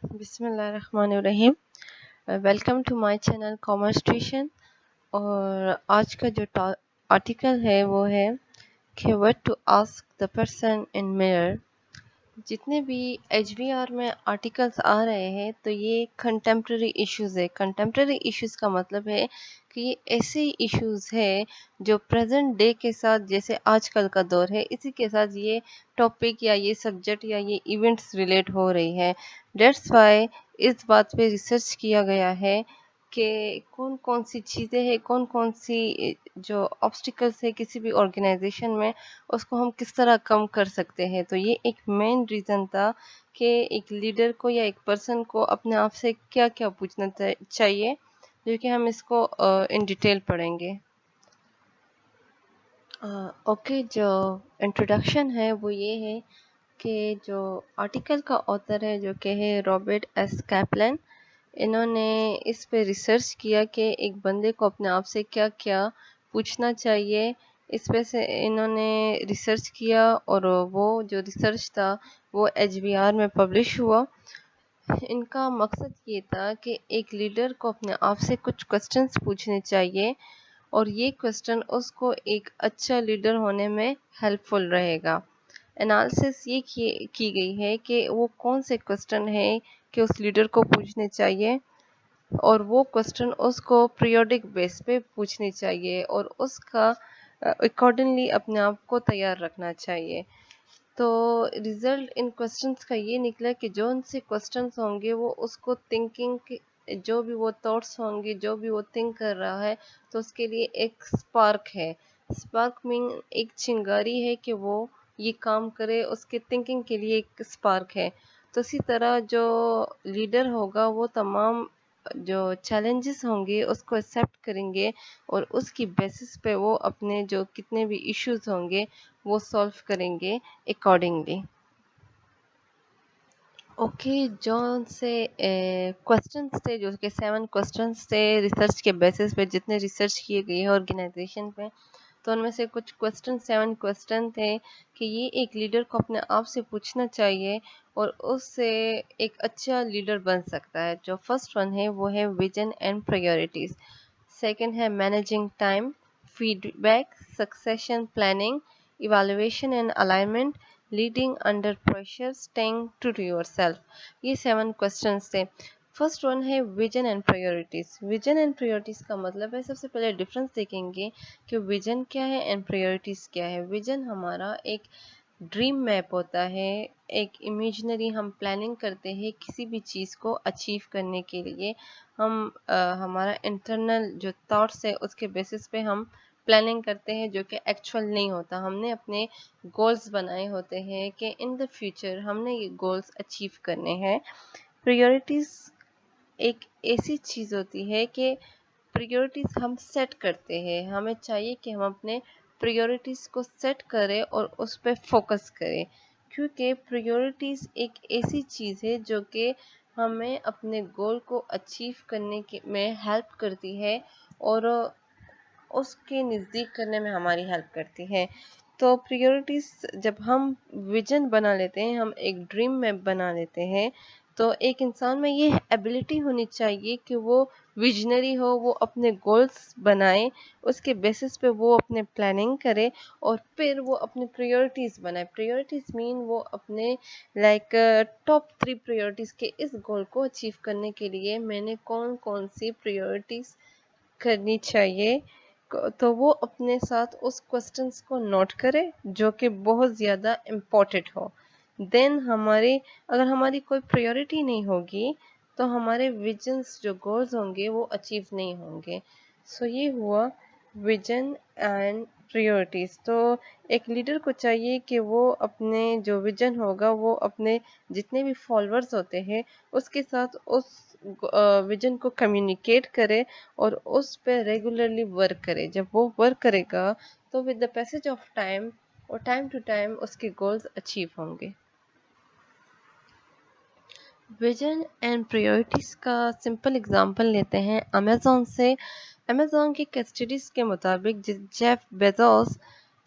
بسم اللہ الرحمن الرحیم. Welcome to my channel commerce tuition. اور آج کا جو آرٹیکل ہے وہ ہے کہ what to ask the person in mirror. جتنے بھی ایچ بی آر میں آرٹیکلس آ رہے ہیں تو یہ کنٹمپریری ایشوز ہے. کنٹمپریری ایشوز کا مطلب ہے کہ یہ ایسے ایشوز ہے جو پریزنٹ ڈے کے ساتھ، جیسے آج کل کا دور ہے، اسی کے ساتھ یہ ٹاپک یا یہ سبجیکٹ یا یہ ایونٹس ریلیٹ ہو رہی ہے. دیٹس وائی اس بات پہ ریسرچ کیا گیا ہے کہ کون کون سی چیزیں ہیں، کون کون سی جو آبسٹیکلس ہے کسی بھی آرگنائزیشن میں، اس کو ہم کس طرح کم کر سکتے ہیں. تو یہ ایک مین ریزن تھا کہ ایک لیڈر کو یا ایک پرسن کو اپنے آپ سے کیا کیا پوچھنا چاہیے، جو کہ ہم اس کو ان ڈیٹیل پڑھیں گے. اوکے، جو انٹروڈکشن ہے وہ یہ ہے کہ جو آرٹیکل کا آتھر ہے جو کہ ہے رابرٹ ایس کیپلن، انہوں نے اس پہ ریسرچ کیا کہ ایک بندے کو اپنے آپ سے کیا کیا پوچھنا چاہیے. اس پہ سے انہوں نے ریسرچ کیا اور وہ جو ریسرچ تھا وہ ایچ بی آر میں پبلش ہوا. ان کا مقصد یہ تھا کہ ایک لیڈر کو اپنے آپ سے کچھ کوسچنس پوچھنے چاہیے اور یہ کوسچن اس کو ایک اچھا لیڈر ہونے میں ہیلپ فل رہے گا. انالسس یہ کی گئی ہے کہ وہ کون سے کوسچن ہیں کہ اس لیڈر کو پوچھنے چاہیے، اور وہ کوسچن اس کو پیریوڈک بیس پہ پوچھنی چاہیے اور اس کا اکارڈنگلی اپنے آپ کو تیار رکھنا چاہیے. تو ریزلٹ ان کوسچنس کا یہ نکلا کہ جو ان سے کوسچنس ہوں گے وہ اس کو تھنکنگ، جو بھی وہ تھاٹس ہوں گے، جو بھی وہ تھنک کر رہا ہے، تو اس کے لیے ایک سپارک ہے. سپارک مین ایک چنگاری ہے کہ وہ یہ کام کرے، اس کے تھنکنگ کے لیے ایک سپارک ہے. تو اسی طرح جو لیڈر ہوگا وہ تمام جو چیلنجز ہوں گے اس کو ایکسیپٹ کریں گے اور اس کی بیسس پہ وہ اپنے جو کتنے بھی ایشوز ہوں گے وہ سولو کریں گے اکارڈنگلی. اوکے، جو ان سے کوسچنس تھے، جو کہ 7 کوسچنس تھے ریسرچ کے بیسس پہ، جتنے ریسرچ کیے گئے ہیں آرگنائزیشن پہ، تو ان میں سے کچھ 7 کوسچن تھے کہ یہ ایک لیڈر کو اپنے آپ سے پوچھنا چاہیے اور اس سے ایک اچھا لیڈر بن سکتا ہے. جو فرسٹ ون ہے وہ ہے ویژن اینڈ پرائیورٹیز. سیکنڈ ہے managing time, feedback, succession planning, evaluation and alignment, leading under pressure, staying true to yourself. یہ 7 کوسچنس تھے. فرسٹ ون ہے vision and priorities. Vision and priorities کا مطلب ہے، سب سے پہلے ڈفرنس دیکھیں گے کہ ویژن کیا ہے اینڈ پرائیورٹیز کیا ہے. ویژن ہمارا ایک ڈریم میپ ہوتا ہے، ایک امیجنری ہم پلاننگ کرتے ہیں کسی بھی چیز کو اچیو کرنے کے لیے. ہم ہمارا انٹرنل جو تھاٹس ہے اس کے بیسس پہ ہم پلاننگ کرتے ہیں جو کہ ایکچوئل نہیں ہوتا. ہم نے اپنے گولز بنائے ہوتے ہیں کہ ان دا فیوچر ہم نے یہ گولز اچیو کرنے ہیں. پریورٹیز ایک ایسی چیز ہوتی ہے کہ پریورٹیز ہم سیٹ کرتے ہیں. ہمیں چاہیے کہ ہم اپنے پریورٹیز کو سیٹ کریں اور اس پہ فوکس کریں، کیونکہ پریورٹیز ایک ایسی چیز ہے جو کہ ہمیں اپنے گول کو اچیو کرنے میں ہیلپ کرتی ہے اور اس کے نزدیک کرنے میں ہماری ہیلپ کرتی ہے. تو پریورٹیز جب ہم ویژن بنا لیتے ہیں، ہم ایک ڈریم میپ بنا لیتے ہیں، تو ایک انسان میں یہ ایبلٹی ہونی چاہیے کہ وہ ویژنری ہو، وہ اپنے گولز بنائے، اس کے بیسس پہ وہ اپنے پلاننگ کرے اور پھر وہ اپنے پریورٹیز بنائے. پریورٹیز مین وہ اپنے ٹاپ 3 پریورٹیز کے اس گول کو اچیو کرنے کے لیے میں نے کون کون سی پریورٹیز کرنی چاہیے، تو وہ اپنے ساتھ اس کوسچنس کو نوٹ کرے جو کہ بہت زیادہ امپورٹنٹ ہو. دین اگر ہماری کوئی پریورٹی نہیں ہوگی تو ہمارے ویژنس جو گولز ہوں گے وہ اچیو نہیں ہوں گے. سو یہ ہوا ویژن اینڈ پریورٹیز. تو ایک لیڈر کو چاہیے کہ وہ اپنے جو ویژن ہوگا وہ اپنے جتنے بھی فالوورز ہوتے ہیں اس کے ساتھ اس ویژن کو کمیونیکیٹ کرے اور اس پہ ریگولرلی ورک کرے. جب وہ ورک کرے گا تو with the passage of time اور ٹائم ٹو ٹائم اس کے گولز اچیو ہوں گے. ویژن اینڈ پریورٹیز کا سمپل اگزامپل لیتے ہیں امیزون سے. امیزون کی اسٹڈیز کے مطابق جیف بیزوس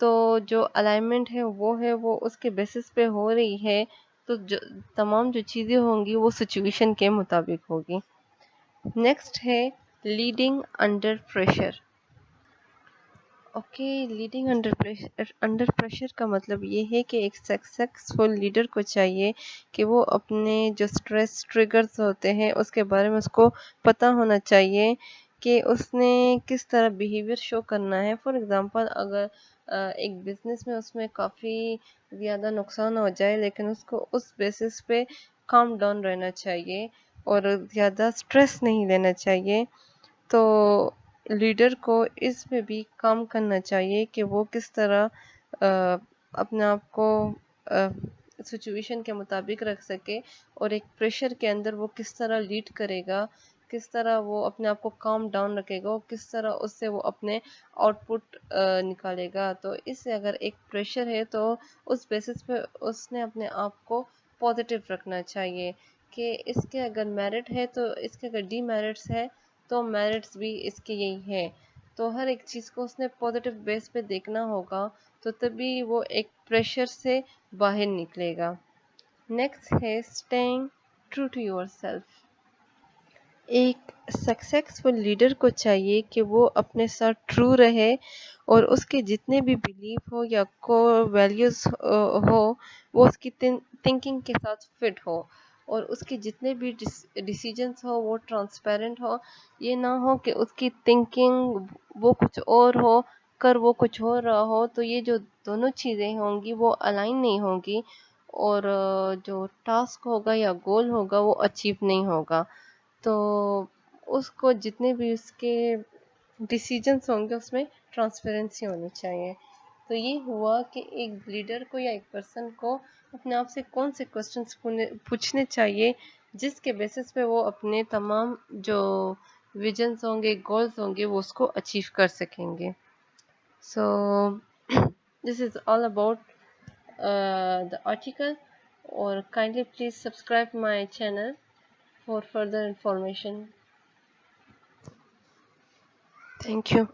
تو جو الائنمنٹ ہے وہ اس کے بیسس پہ ہو رہی ہے، تو تمام جو چیزیں ہوں گی وہ سچویشن کے مطابق ہوگی۔ نیکسٹ ہے leading under pressure. Okay, leading under pressure کا مطلب یہ ہے کہ ایک سکسیسفل لیڈر کو چاہیے کہ وہ اپنے جو سٹریس ٹریگرز ہوتے ہیں اس کے بارے میں اس کو پتہ ہونا چاہیے کہ اس نے کس طرح بیہیویئر شو کرنا ہے۔ فار ایگزامپل، اگر ایک بزنس میں اس میں کافی زیادہ نقصان ہو جائے، لیکن اس کو اس بیسس پہ کام ڈاؤن رہنا چاہیے اور زیادہ سٹریس نہیں لینا چاہیے۔ تو لیڈر کو اس پہ بھی کام کرنا چاہیے کہ وہ کس طرح اپنے آپ کو سچویشن کے مطابق رکھ سکے، اور ایک پریشر کے اندر وہ کس طرح لیڈ کرے گا، کس طرح وہ اپنے آپ کو کام ڈاؤن رکھے گا، کس طرح اس سے وہ اپنے آؤٹ پٹ نکالے گا۔ تو اس سے اگر ایک پریشر ہے تو اس بیسس پہ اس نے اپنے آپ کو پازیٹیو رکھنا چاہیے کہ اس کے اگر میرٹ ہے تو اس کے اگر ڈی میرٹس ہے تو میرٹس بھی اس کے یہی ہے۔ تو ہر ایک چیز کو اس نے پازیٹیو بیس پہ دیکھنا ہوگا، تو تبھی وہ ایک پریشر سے باہر نکلے گا۔ نیکسٹ ہے staying true to yourself. ایک سکسیسفل لیڈر کو چاہیے کہ وہ اپنے ساتھ ٹرو رہے اور اس کے جتنے بھی بیلیف ہو یا کور ویلیوز ہو وہ اس کی تھنکنگ کے ساتھ فٹ ہو، اور اس کے جتنے بھی ڈیسیجنز ہو وہ ٹرانسپیرنٹ ہو۔ یہ نہ ہو کہ اس کی تھنکنگ وہ کچھ اور ہو کر وہ کچھ ہو رہا ہو، تو یہ جو دونوں چیزیں ہوں گی وہ الائن نہیں ہوں گی، اور جو ٹاسک ہوگا یا گول ہوگا وہ اچیو نہیں ہوگا۔ تو اس کو جتنے بھی اس کے ڈیسیجنس ہوں گے اس میں ٹرانسپیرنسی ہونی چاہیے۔ تو یہ ہوا کہ ایک لیڈر کو یا ایک پرسن کو اپنے آپ سے کون سے کوسچنس پوچھنے چاہیے جس کے بیسس پہ وہ اپنے تمام جو ویژنس ہوں گے، گولز ہوں گے، وہ اس کو اچیو کر سکیں گے۔ So this is all about the article, or kindly please subscribe my channel for further information. Thank you.